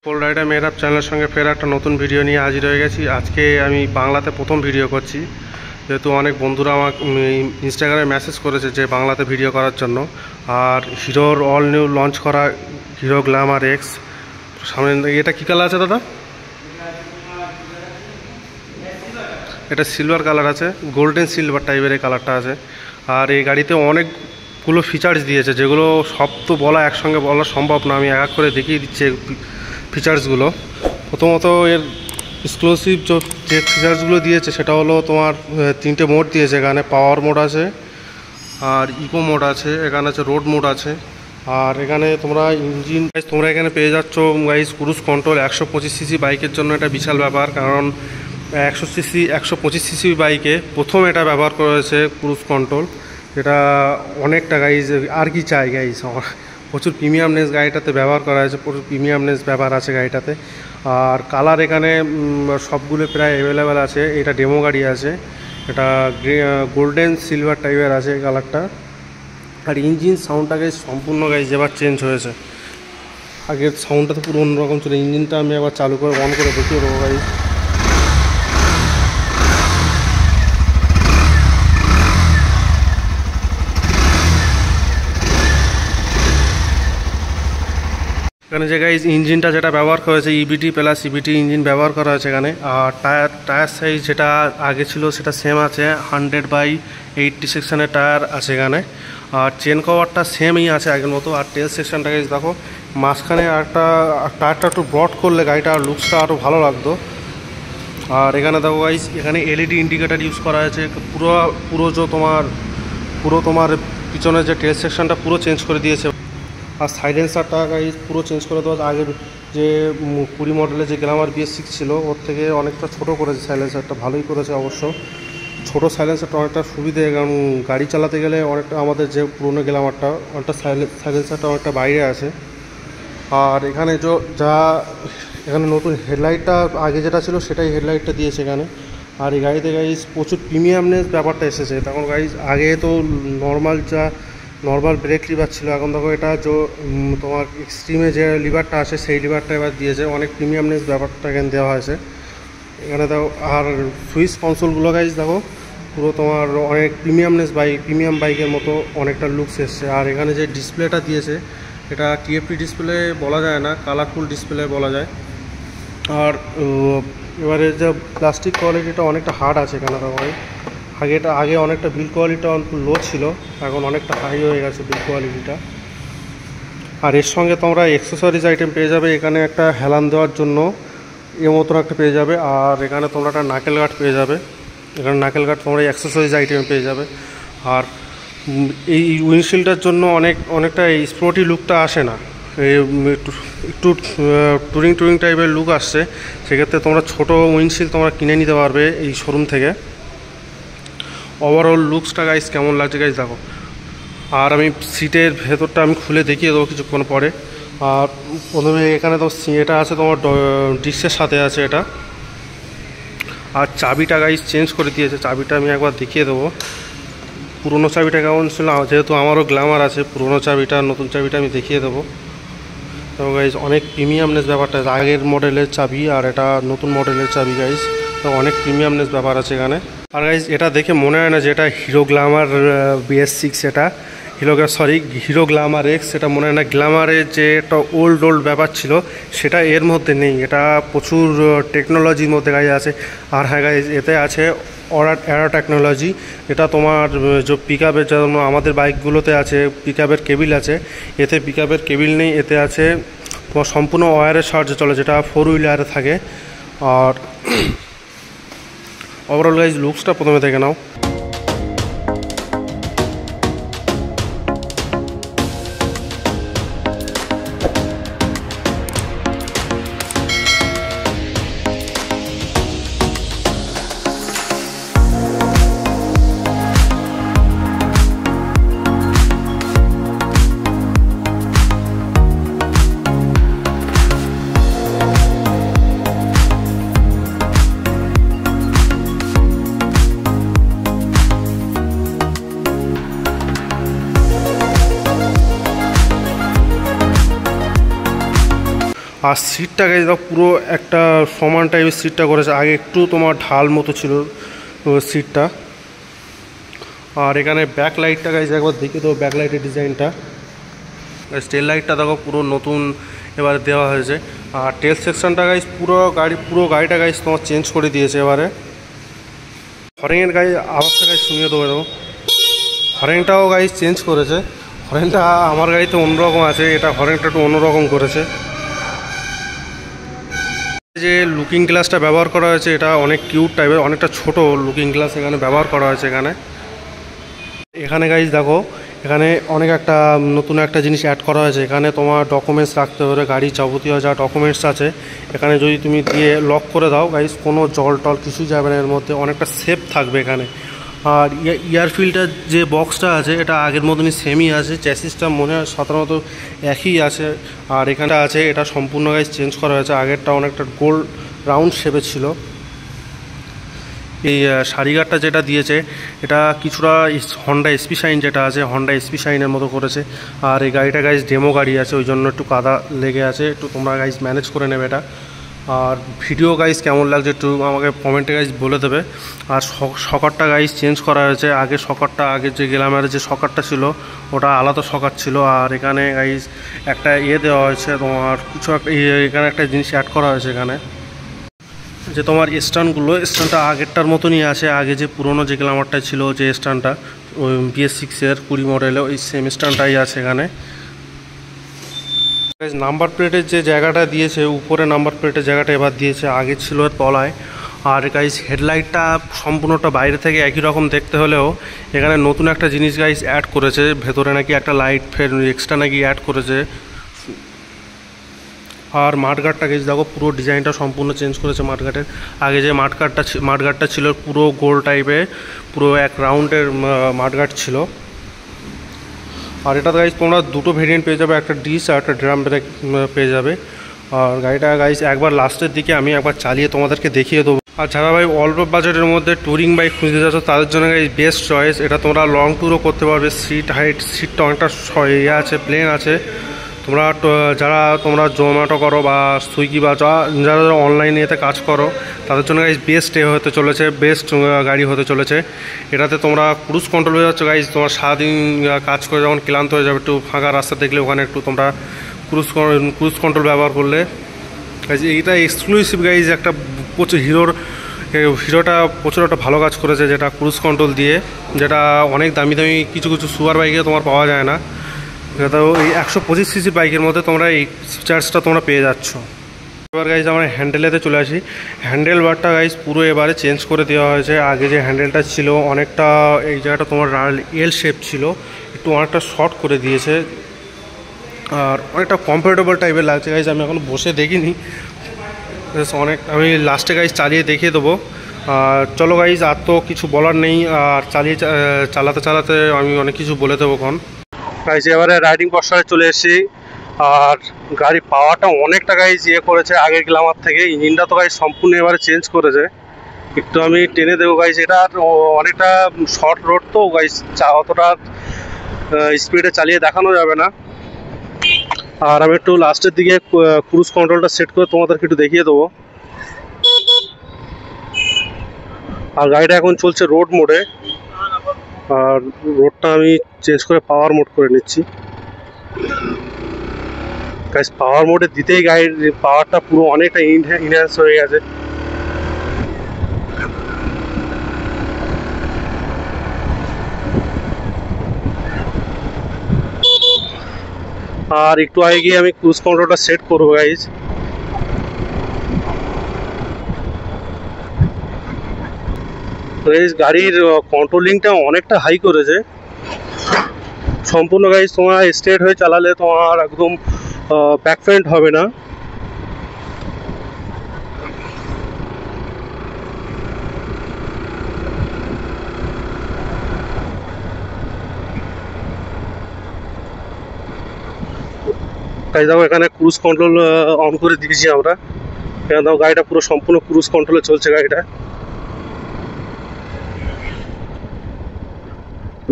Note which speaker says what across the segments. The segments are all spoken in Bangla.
Speaker 1: পোল রাইডার মেহরাব চ্যানেলের সঙ্গে ফের একটা নতুন ভিডিও নিয়ে হাজির হয়ে গেছি। আজকে আমি বাংলাতে প্রথম ভিডিও করছি, যেহেতু অনেক বন্ধুরা আমাকে ইনস্টাগ্রামে মেসেজ করেছে যে বাংলাতে ভিডিও করার জন্য। আর হিরোর অল নিউ লঞ্চ করা হিরো গ্ল্যামার এক্স সামনে। এটা কী কালার আছে দাদা? এটা সিলভার কালার আছে, গোল্ডেন সিলভার টাইপের এই কালারটা আছে। আর এই গাড়িতে অনেকগুলো ফিচার্স দিয়েছে, যেগুলো সব তো বলা একসঙ্গে বলা সম্ভব না। আমি এক এক করে দেখিয়ে দিচ্ছি ফিচার্সগুলো। প্রথমত এর এক্সক্লুসিভ যে ফিচার্সগুলো দিয়েছে সেটা হলো তোমার তিনটে মোড দিয়েছে এখানে। পাওয়ার মোড আছে, আর ইকো মোড আছে, এখানে আছে রোড মোড আছে। আর এখানে তোমরা এখানে পেয়ে যাচ্ছ গাইজ ক্রুজ কন্ট্রোল। 125 সিসি বাইকের জন্য এটা বিশাল ব্যাপার, কারণ 125 সিসি বাইকে প্রথম এটা ব্যবহার করেছে ক্রুজ কন্ট্রোল। এটা অনেকটা গাইজ, আর কি চাই গাইজ। প্রচুর প্রিমিয়ামনেস গাড়িটাতে ব্যবহার করা হয়েছে, প্রচুর প্রিমিয়ামনেস ব্যাপার আছে গাড়িটাতে। আর কালার এখানে সবগুলো প্রায় অ্যাভেলেবেল আছে। এটা ডেমো গাড়ি আছে, এটা গোল্ডেন সিলভার টাইপের আছে এই কালারটা। আর ইঞ্জিন সাউন্ডটাকে সম্পূর্ণ গাইজ এবার চেঞ্জ হয়েছে। আগের সাউন্ডটা তো পুরো অন্যরকম ছিল। ইঞ্জিনটা আমি একবার চালু করে অন করে দেখিয়ে দেবো গাইজ। এখানে যে গাইজ ইঞ্জিনটা যেটা ব্যবহার করেছে ইবিটি প্লাস ইবিটি ইঞ্জিন ব্যবহার করা হয়েছে এখানে। আর টায়ার সাইজ যেটা আগে ছিল সেটা সেম আছে, 100/80 সেকশনের টায়ার আছে এখানে। আর চেন কভারটা সেমই আছে আগের মতো। আর টেল সেকশনটা গাইজ দেখো, মাঝখানে একটা টায়ারটা একটু ব্রড করলে গাড়িটার লুকসটা আরও ভালো লাগতো। আর এখানে দেখো গাইজ, এখানে এলইডি ইন্ডিকেটার ইউজ করা হয়েছে। পুরো তোমার পিছনে যে টেল সেকশনটা পুরো চেঞ্জ করে দিয়েছে। আর সাইলেন্সারটা গাইজ পুরো চেঞ্জ করে দেওয়া। আগের যে 20 মডেলের যে গ্ল্যামার BS6 ছিল ওর থেকে অনেকটা ছোটো করেছে সাইলেন্সারটা, ভালোই করেছে অবশ্য। ছোটো সাইলেন্সারটা অনেকটা সুবিধে, কারণ গাড়ি চালাতে গেলে অনেকটা আমাদের যে পুরোনো গ্ল্যামারটা অনেকটা সাইলেন্সারটা অনেকটা বাইরে আছে। আর এখানে এখানে নতুন হেডলাইটটা আগে যেটা ছিল সেটাই হেডলাইটটা দিয়েছে এখানে। আর এই গাড়িতে গাইজ প্রচুর প্রিমিয়ামনেস ব্যাপারটা এসেছে। তখন গাইজ আগে তো নর্মাল ব্রেক লিভার ছিল, এখন দেখো এটা তোমার এক্সট্রিমে যে লিভারটা আছে সেই লিভারটা এবার দিয়েছে। অনেক প্রিমিয়ামনেস ব্যাপারটা এখানে দেওয়া হয়েছে এখানে দেখো। আর সুইচ কনসোলগুলো গাইজ দেখো পুরো তোমার অনেক প্রিমিয়াম বাইকের মতো অনেকটা লুকস এসছে। আর এখানে যে ডিসপ্লেটা দিয়েছে এটা TFT ডিসপ্লে বলা যায় না, কালারফুল ডিসপ্লে বলা যায়। আর এবারে যে প্লাস্টিক কোয়ালিটিটা অনেকটা হার্ড আছে এখানে দেখো। আগে অনেকটা বিল্ড কোয়ালিটিটা অনেক লো ছিল, এখন অনেকটা হাই হয়ে গেছে বিল্ড কোয়ালিটিটা। আর এর সঙ্গে তোমরা অ্যাক্সেসরিজ আইটেম পেয়ে যাবে। এখানে একটা হেলান দেওয়ার জন্য এর মতন একটা পেয়ে যাবে। আর এখানে তোমরা একটা নাকেল গার্ড পেয়ে যাবে। এখানে নাকেল গার্ড তোমরা অ্যাক্সেসরিজ আইটেম পেয়ে যাবে। আর এই উইন্ডশিল্ডটার জন্য অনেকটা এই স্পোর্টি লুকটা আসে না, একটু টুরিং টাইপের লুক আসছে। সেক্ষেত্রে তোমরা ছোটো উইন্ডশিল্ড তোমরা কিনে নিতে পারবে এই শোরুম থেকে। ওভারঅল লুকসটা গাইজ কেমন লাগছে গাইজ দেখো। আর আমি সিটের ভেতরটা আমি খুলে দেখিয়ে দেবো কিছুক্ষণ পরে। আর প্রথমে এখানে তো এটা আছে তোমার ডিস্কের সাথে আছে এটা। আর চাবিটা গাইজ চেঞ্জ করে দিয়েছে, চাবিটা আমি একবার দেখিয়ে দেবো। পুরোনো চাবিটা কেমন ছিল, যেহেতু আমারও গ্ল্যামার আছে, পুরোনো চাবিটা নতুন চাবিটা আমি দেখিয়ে দেবো। তো গাইজ অনেক প্রিমিয়ামনেস ব্যাপারটা, আগের মডেলের চাবি আর এটা নতুন মডেলের চাবি গাইজ, তো অনেক প্রিমিয়ামনেস ব্যাপার আছে এখানে। আর গাইজ এটা দেখে মনে হয় না যে এটা হিরো গ্ল্যামার BS6, এটা হিরো গ্ল্যামার এক্স। সেটা মনে হয় না। গ্ল্যামারের যে একটা ওল্ড ব্যাপার ছিল সেটা এর মধ্যে নেই, এটা প্রচুর টেকনোলজির মধ্যে গাইজ আছে। আর হ্যাঁ গাইজ এতে আছে অ্যারো টেকনোলজি। এটা তোমার যে পিকআপের জন্য আমাদের বাইকগুলোতে আছে পিকআপের কেবিল আছে, এতে পিকআপের কেবিল নেই। এতে আছে তোমার সম্পূর্ণ ওয়্যারের সাহায্যে চলে, যেটা 4 হুইলারে থাকে। আর ওভারঅল গাইজ লুকসটা প্রথমে দেখে নাও। আর সিটটা গাইজ দেখো পুরো একটা সমান টাইপের সিটটা করেছে, আগে একটু তোমার ঢাল মতো ছিল সিটটা। আর এখানে ব্যাক লাইটটা গাইজ একবার দেখে দেবো, ব্যাক লাইটের ডিজাইনটা, টেল লাইটটা দেখো পুরো নতুন এবারে দেওয়া হয়েছে। আর টেল সেকশনটা গাইজ পুরো গাড়িটা গাইজ তোমার চেঞ্জ করে দিয়েছে এবারে। হরেনের গাইজ আওয়াজটা গাইজ শুনিয়ে দেবো, দেখো হরেনটাও গাইজ চেঞ্জ করেছে। হরেনটা আমার গাড়িতে অন্যরকম আছে, এটা হরেনটা একটু অন্যরকম করেছে। যে লুকিং গ্লাসটা ব্যবহার করা হয়েছে এটা অনেক কিউট টাইপের, অনেকটা ছোট লুকিং গ্লাস এখানে ব্যবহার করা হয়েছে। এখানে গাইজ দেখো এখানে অনেক একটা নতুন একটা জিনিস অ্যাড করা হয়েছে। এখানে তোমার ডকুমেন্টস রাখতে পারে, গাড়ির যাবতীয় যা ডকুমেন্টস আছে এখানে যদি তুমি দিয়ে লক করে দাও গাইজ, কোনো জল টল কিছুই যাবে না এর মধ্যে, অনেকটা সেফ থাকবে এখানে। আর এয়ার ফিল্টার যে বক্সটা আছে এটা আগের মতনই সেমই আছে, চ্যাসিসটা মনে হয় সাধারণত একই আছে। আর এখানটা আছে এটা সম্পূর্ণ গাইজ চেঞ্জ করা হয়েছে, আগেরটা অনেকটা গোল রাউন্ড শেপে ছিল। এই সারিগারটা যেটা দিয়েছে এটা কিছুটা হন্ডা এসপি শাইন যেটা আছে হন্ডা এসপি শাইনের মতো করেছে। আর এই গাড়িটা গাইজ ডেমো গাড়ি আছে, ওই জন্য একটু কাদা লেগে আছে, একটু তোমরা গাইজ ম্যানেজ করে নেবে এটা। আর ভিডিও গাইজ কেমন লাগছে একটু আমাকে কমেন্টে গাইজ বলে দেবে। আর শকারটা গাইজ চেঞ্জ করা হয়েছে, আগে শকারটা আগে যে গ্ল্যামারে যে শকারটা ছিল ওটা আলাদা শকার ছিল। আর এখানে গাইজ একটা দেওয়া হয়েছে তোমার কিছু একটা এখানে একটা জিনিস অ্যাড করা হয়েছে এখানে, যে তোমার স্ট্যান্ডটা আগেরটার মতনই আছে, আগে যে পুরনো যে গ্ল্যামারটা ছিল যে স্ট্যান্ডটা ওই BS6-এর 20 মডেলে ওই সেম স্ট্যান্ডটাই আছে এখানে। নাম্বার প্লেটের যে জায়গাটা দিয়েছে উপরে, নাম্বার প্লেটের জায়গাটা এবার দিয়েছে, আগে ছিল তলায়। আর গাইজ হেডলাইটটা সম্পূর্ণটা বাইরে থেকে একই রকম দেখতে হলেও এখানে নতুন একটা জিনিস গাইজ অ্যাড করেছে, ভেতরে নাকি একটা লাইট ফের এক্সট্রা নাকি অ্যাড করেছে। আর মাঠগার্ডটা গাইজ দেখো পুরো ডিজাইনটা সম্পূর্ণ চেঞ্জ করেছে মাঠগার্ডের। আগে যে মাঠগার্ডটা ছিল পুরো গোল টাইপের, পুরো এক রাউন্ডের মাঠগার্ড ছিল। আর এটা গাইজ তোমরা দুটো ভেরিয়েন্ট পেয়ে যাবে, একটা ডিস আর একটা ড্রাম ব্রেক পেয়ে যাবে। আর গাড়িটা গাইজ একবার লাস্টের দিকে আমি একবার চালিয়ে তোমাদেরকে দেখিয়ে দেবো। আর যারা ভাই অল্প বাজেটের মধ্যে ট্যুরিং বাইক খুঁজতে যাচ্ছ তাদের জন্য গাইজ বেস্ট চয়েস এটা, তোমরা লং ট্যুরও করতে পারবে। সিটটা অনেকটা ইয়ে আছে, প্লেন আছে। তোমরা জোম্যাটো করো বা সুইগি বা যারা অনলাইনে এতে কাজ করো তাদের জন্য গাইজ বেস্ট হতে চলেছে, বেস্ট গাড়ি হতে চলেছে। এটাতে তোমরা ক্রুজ কন্ট্রোল হয়ে যাচ্ছ গাইজ, তোমার সারাদিন কাজ করে যখন ক্লান্ত হয়ে যাবে একটু ফাঁকা রাস্তা দেখলে ওখানে একটু তোমরা ক্রুজ কন্ট্রোল ব্যবহার করলে গাইজ এইটা এক্সক্লুসিভ গাইজ একটা প্রচুর হিরোটা প্রচুর একটা ভালো কাজ করেছে, যেটা ক্রুজ কন্ট্রোল দিয়ে, যেটা অনেক দামি কিছু সুপার বাইকে তোমার পাওয়া যায় না। এটা এই 125 সিসি বাইকের মধ্যে তোমরা এই ফিচার্সটা তোমরা পেয়ে যাচ্ছ। এবার গাইজ আমরা হ্যান্ডেলেতে চলে আসি। হ্যান্ডেল বারটা গাইজ পুরো এবারে চেঞ্জ করে দেওয়া হয়েছে। আগে যে হ্যান্ডেলটা ছিল অনেকটা এই জায়গাটা তোমার এল শেপ ছিল, একটু অনেকটা শর্ট করে দিয়েছে। আর অনেকটা কমফোর্টেবল টাইপের লাগছে গাইজ, আমি এখন বসে দেখিনি আমি লাস্টে গাইজ চালিয়ে দেখিয়ে দেবো। চলো গাইজ আর তো কিছু বলার নেই, আর চালাতে আমি অনেক কিছু বলে দেবো এখন। গাইজ এবারে রাইডিং পশ্চারে চলে এসেছি। আর গাড়ি পাওয়ারটা অনেকটা গাইজ করেছে আগের গ্ল্যামার থেকে, ইঞ্জিনটা তো গাইজ সম্পূর্ণ এবারে চেঞ্জ করেছে। একটু আমি টেনে দেবো গাইজ, এটা অনেকটা শর্ট রোড তো গাইজ অতটা স্পিডে চালিয়ে দেখানো যাবে না। আর আমি একটু লাস্টের দিকে ক্রুজ কন্ট্রোলটা সেট করে তোমাদেরকে একটু দেখিয়ে দেবো। আর গাড়িটা এখন চলছে রোড মোডে, আর রোডটা আমি চেঞ্জ করে পাওয়ার মোড করে নিচ্ছি। গাইজ পাওয়ার মোডে দিতেই গাড়ির পাওয়ারটা পুরো অনেকটা ইনহ্যান্স হয়ে গেছে। আর একটু আগে গিয়ে আমি ক্রুজ কন্ট্রোলটা সেট করবো গাইজ। গাড়ির কন্ট্রোলিংটা অনেকটা হাই করেছে সম্পূর্ণ গাইজ। তোমার স্ট্রেট হয়ে চালালে তোমার একদম ব্যাকফ্রন্ট হবে না। তাই দেখো এখানে ক্রুজ কন্ট্রোল অন করে দিয়েছি আমরা। এখানে দেখো গাড়িটা পুরো সম্পূর্ণ ক্রুজ কন্ট্রোলে চলছে গাড়িটা।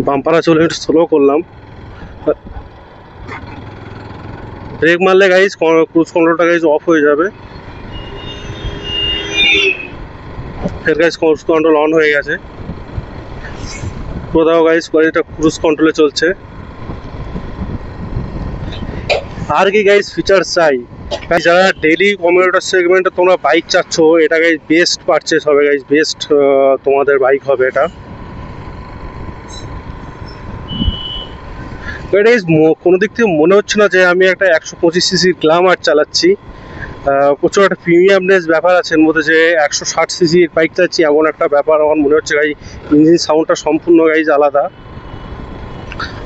Speaker 1: বাম্পারা চলে একটু স্লো করলাম। ব্রেক মারলে গাইজ ক্রুজ কন্ট্রোলটা গাইজ অফ হয়ে যাবে। ফের গাইজ ক্রুজ কন্ট্রোল অন হয়ে গেছে। কোথাও গাইজ গাড়িটা ক্রুজ কন্ট্রোলে চলছে। আর কি গাইজ ফিচার চাই, যারা ডেইলি কমিউটার সেগমেন্টে তোমরা বাইক চাচ্ছ, এটা গাইজ বেস্ট পারচেস হবে গাইজ, বেস্ট তোমাদের বাইক হবে এটা। এটা কোনো দিক থেকে মনে হচ্ছে না যে আমি একটা 125 সিসির গ্ল্যামার চালাচ্ছি। প্রচুর একটা প্রিমিয়ামনেস ব্যাপার আছে এর মধ্যে, যে 160 সিসির বাইক চালাচ্ছি এমন একটা ব্যাপার আমার মনে হচ্ছে। গাড়ি ইঞ্জিন সাউন্ডটা সম্পূর্ণ গাইজ আলাদা।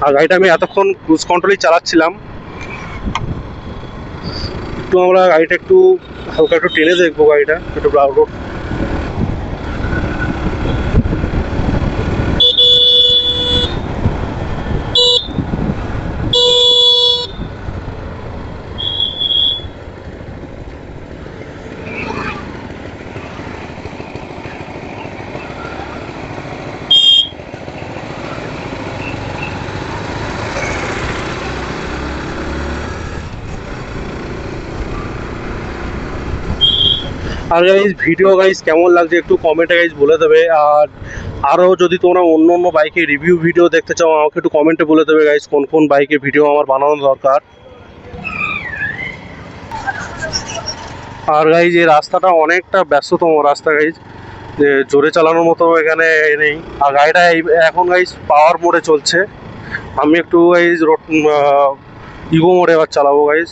Speaker 1: আর গাড়িটা আমি এতক্ষণ ক্রুজ কন্ট্রোলেই চালাচ্ছিলাম। একটু আমরা গাড়িটা একটু হালকা একটু টেনে দেখবো, গাড়িটা একটু রোড। আর গাইজ ভিডিও গাইজ কেমন লাগছে একটু কমেন্টে গাইজ বলে দেবে। আর আরও যদি তোমরা অন্য অন্য বাইকের রিভিউ ভিডিও দেখতে চাও আমাকে একটু কমেন্টে বলে দেবে গাইজ, কোন কোন বাইকের ভিডিও আমার বানানো দরকার। আর গাইজ এই রাস্তাটা অনেকটা ব্যস্ততম রাস্তা গাইজ, যে জোরে চালানোর মতো এখানে নেই। আর গাড়িটা এখন গাইজ পাওয়ার মোডে চলছে। আমি একটু গাইজ ইগো মোডে এবার চালাবো গাইজ।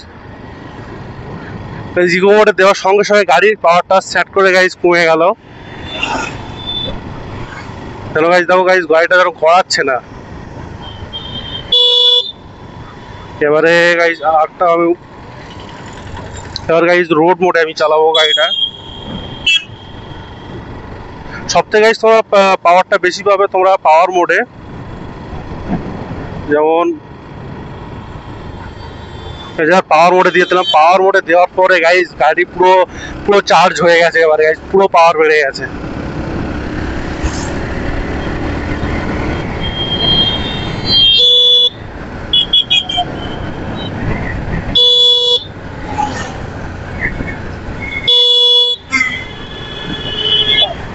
Speaker 1: ইগো মোডে দেওয়ার সঙ্গে সঙ্গে গাড়ির পাওয়ারটা সেট করে গাইজ কমে গেল। কেন গাইজ দেখো গাইজ গাড়িটা যেন ঘোরাচ্ছে না। এবারে গাইজ আরেকটা আমি এবার গাইজ রোড মোডে আমি চালাবো গাড়িটা। সবথেকে গাইজ তোমরা পাওয়ারটা বেশি পাবে তোমরা পাওয়ার মোডে। যেমন পাওয়ার মোডে দিয়ে দিলাম, পাওয়ার মোডে দেওয়ার পরে গাইজ গাড়ি পুরো পুরো চার্জ হয়ে গেছে। এবারে গাইজ পুরো পাওয়ার বেড়ে গেছে।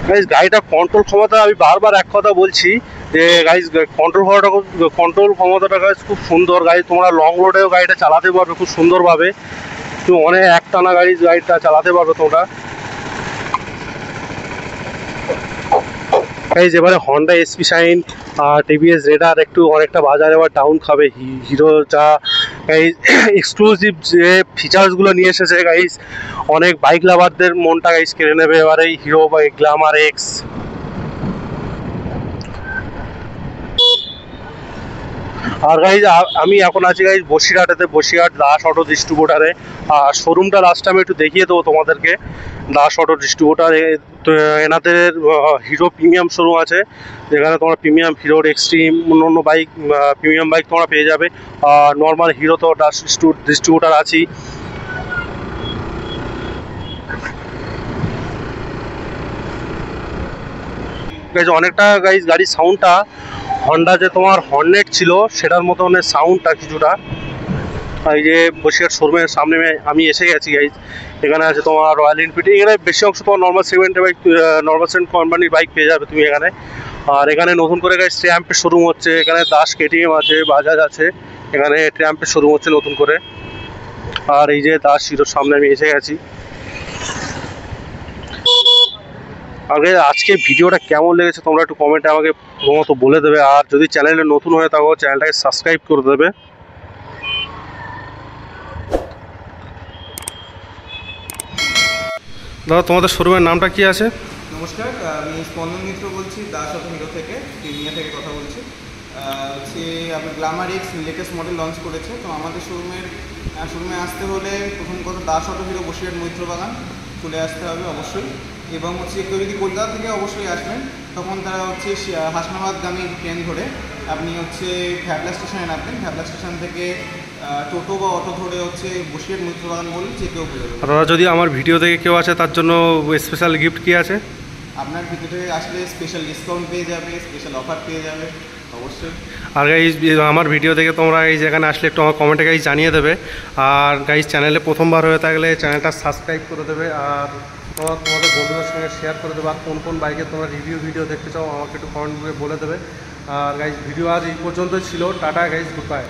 Speaker 1: গাইজ গাড়িটা কন্ট্রোল ক্ষমতা, আমি বারবার এক কথা বলছি যে গাইজ কন্ট্রোল ক্ষমতাটা গাইজ খুব সুন্দর। গাড়ি তোমরা লং রোডেও গাড়িটা চালাতে পারবে খুব সুন্দরভাবে। তুমি অনেক একটানা গাড়িটা চালাতে পারবে তোমরা। গাইজ এবারে হন্ডা এসপি শাইন আর টিভিএস রেডার একটু অনেকটা বাজারে এবার ডাউন খাবে। হিরো যা গাইজ এক্সক্লুসিভ যে ফিচার্সগুলো নিয়ে এসেছে গাইজ, অনেক বাইক লাভারদের মনটা গাইজ কেড়ে নেবে এবার এই হিরো বা গ্ল্যামার এক্স। আর গাইজ আমি এখন আছি গাইজ বসিরহাটেতে, বসিরহাট দাস অটো ডিস্ট্রিবিউটারে। আর শোরুমটা লাস্ট টাইমে একটু দেখিয়ে দেবো তোমাদেরকে। দাস অটো ডিস্ট্রিবিউটার এনাদের হিরো প্রিমিয়াম শোরুম আছে, যেখানে তোমরা প্রিমিয়াম হিরোর এক্সট্রিম অন্য অন্য বাইক প্রিমিয়াম বাইক তোমরা পেয়ে যাবে। আর নর্মাল হিরো তো দাস ডিস্ট্রিবিউটার আছেই। গাইজ অনেকটা গাইজ গাড়ির সাউন্ডটা হন্ডা যে তোমার হর্নেট ছিল সেটার মতন সাউন্ডটা কিছুটা। এই যে বসিরহাট শোরুমের সামনে আমি এসে গেছি গাইজ। এখানে আছে তোমার রয়্যাল এনফিল্ড, এখানে বেশি অংশ তোমার নর্মাল সেগমেন্টের বাইক, নর্মাল সেগমেন্ট কোম্পানির বাইক পেয়ে যাবে তুমি এখানে। আর এখানে নতুন করে গাইজ ট্রাম্পের শোরুম হচ্ছে, এখানে দাস কেটিএম আছে, বাজাজ আছে, এখানে ট্রাম্পের শোরুম হচ্ছে নতুন করে। আর এই যে দাস হিরোর সামনে আমি এসে গেছি। আগে আজকে ভিডিওটা কেমন লেগেছে তোমরা একটু কমেন্টে আমাকে প্রথমত বলে দেবে। আর যদি চ্যানেলে নতুন হয়ে থাকো চ্যানেলটাকে সাবস্ক্রাইব করে দেবে। দাদা তোমাদের শোরুমের নামটা কি আছে?
Speaker 2: নমস্কার, আমি স্পন্দন মিত্র বলছি, দাস অটো হিরো থেকে, প্রিমিয়া থেকে কথা বলছি। হচ্ছে আপনি Glamour x latest model launch করেছে। তো আমাদের শোরুমে আসতে হলে প্রথম কথা দাস অটো হিরো বসিরহাট মৈত্রবাগান চলে আসতে হবে অবশ্যই। এবং হচ্ছে কেউ যদি কলকাতা থেকে অবশ্যই আসবেন, তখন তারা হচ্ছে হাসনাবাদগামী ট্রেন ধরে আপনি হচ্ছে ভ্যাবলা স্টেশনে নামবেন। ভ্যাবলা স্টেশন থেকে টোটো বা অটো ধরে হচ্ছে বসিরহাট মৈত্রবাগান বলে যে কেউ বেরোবে।
Speaker 1: দাদা যদি আমার ভিডিও থেকে কেউ আছে তার জন্য স্পেশাল গিফট কি আছে?
Speaker 2: আপনার ভিতরে আসলে স্পেশাল ডিসকাউন্ট পেয়ে যাবে, স্পেশাল অফার পেয়ে যাবে। অবশ্যই।
Speaker 1: আর গাইজ আমার ভিডিও দেখে তোমরা এই যেখানে আসলে একটু আমার কমেন্টে গাইজ জানিয়ে দেবে। আর গাইজ চ্যানেলে প্রথমবার হয়ে থাকলে চ্যানেলটা সাবস্ক্রাইব করে দেবে, আর তোমাদের বন্ধুদের সঙ্গে শেয়ার করে দেবে। আর কোন কোন বাইকে তোমরা রিভিউ ভিডিও দেখতে চাও আমাকে একটু কমেন্ট করে বলে দেবে। আর গাইজ ভিডিও আজ এই পর্যন্তই ছিল। Tata guys, good bye.